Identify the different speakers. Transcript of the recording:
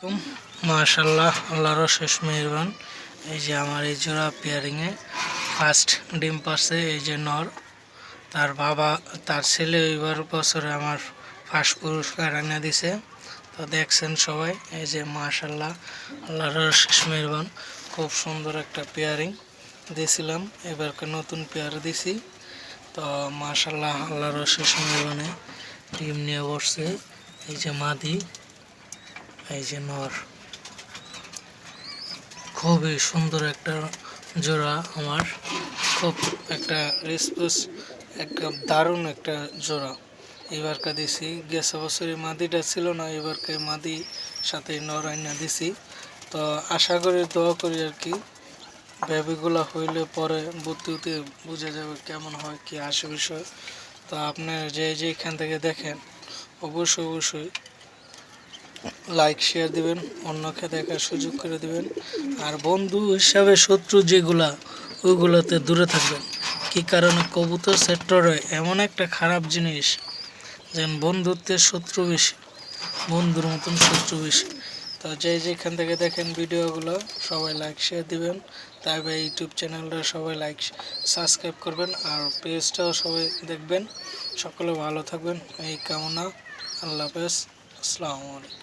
Speaker 1: কুম মাশাআল্লাহ, আল্লাহর অশেষ মেহেরবান। এই যে আমার এই জোড়া পেয়ারিংয়ে ফার্স্ট ডিম পারছে। এই যে নর, তার বাবা তার ছেলে এবার বছরে আমার ফার্স্ট পুরস্কার এনে দিছে। তো দেখছেন সবাই, এই যে মাশাআল্লাহ, আল্লাহর অশেষ মেহেরবান। খুব সুন্দর একটা পেয়ারিং দিয়েছিলাম, এবারকে নতুন পেয়ার দিছি। তো মাশাআল্লাহ, আল্লাহর অশেষ মেহেরবানে ডিম নিয়ে বসছে। এই যে মাদি, এই যে নর। খুবই সুন্দর একটা জোড়া আমার, খুব একটা রেসপন্স, একটা দারুণ একটা জোড়া এবারকে দিছি। গেছে বছরে মাদিটা ছিল না, এবারকে মাদি সাথে নর আইনা দিছি। তো আশা করি, দোয়া করি আর কি, বেবিগুলো হইলে পরে বুদ্ধি বুঝে যাবে কেমন হয় কি আসে বিষয়। তো আপনার যেখান থেকে দেখেন অবশ্যই লাইক শেয়ার দিবেন, অন্যকে দেখার সুযোগ করে দিবেন। আর বন্ধু হিসাবে শত্রু যেগুলা, ওইগুলোতে দূরে থাকবেন। কি কারণে? কবুতর সেক্টরে এমন একটা খারাপ জিনিস, যেন বন্ধুত্বের শত্রু বেশি, বন্ধুর মতন শত্রু বেশি। তো যেখান থেকে দেখেন ভিডিওগুলো, সবাই লাইক শেয়ার দিবেন। তাই ইউটিউব চ্যানেলটা সবাই লাইক সাবস্ক্রাইব করবেন, আর পেজটাও সবাই দেখবেন। সকলে ভালো থাকবেন এই কামনা। আল্লাহ হাফেজ, আসসালামু আলাইকুম।